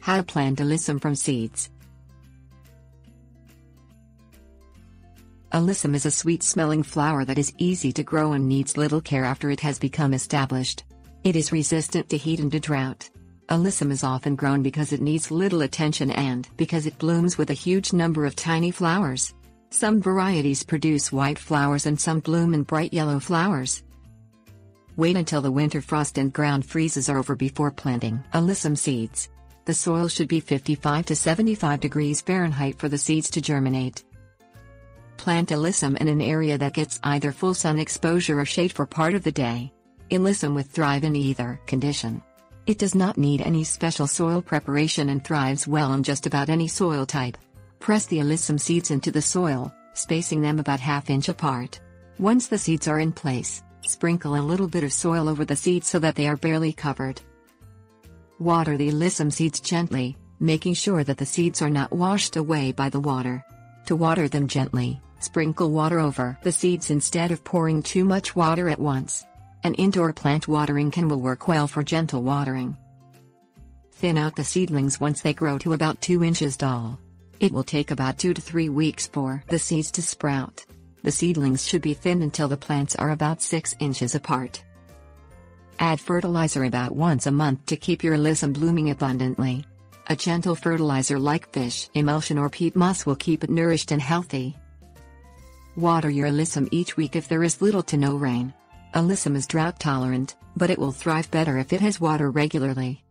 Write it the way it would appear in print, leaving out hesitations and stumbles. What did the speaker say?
How to plant alyssum from seeds. Alyssum is a sweet-smelling flower that is easy to grow and needs little care after it has become established. It is resistant to heat and to drought. Alyssum is often grown because it needs little attention and because it blooms with a huge number of tiny flowers. Some varieties produce white flowers and some bloom in bright yellow flowers. Wait until the winter frost and ground freezes are over before planting alyssum seeds. The soil should be 55 to 75 degrees Fahrenheit for the seeds to germinate. Plant alyssum in an area that gets either full sun exposure or shade for part of the day. Alyssum will thrive in either condition. It does not need any special soil preparation and thrives well in just about any soil type. Press the alyssum seeds into the soil, spacing them about ½ inch apart. Once the seeds are in place, sprinkle a little bit of soil over the seeds so that they are barely covered. Water the alyssum seeds gently, making sure that the seeds are not washed away by the water. To water them gently, sprinkle water over the seeds instead of pouring too much water at once. An indoor plant watering can will work well for gentle watering. Thin out the seedlings once they grow to about 2 inches tall. It will take about 2 to 3 weeks for the seeds to sprout. The seedlings should be thinned until the plants are about 6 inches apart. Add fertilizer about once a month to keep your alyssum blooming abundantly. A gentle fertilizer like fish emulsion or peat moss will keep it nourished and healthy. Water your alyssum each week if there is little to no rain. Alyssum is drought tolerant, but it will thrive better if it has water regularly.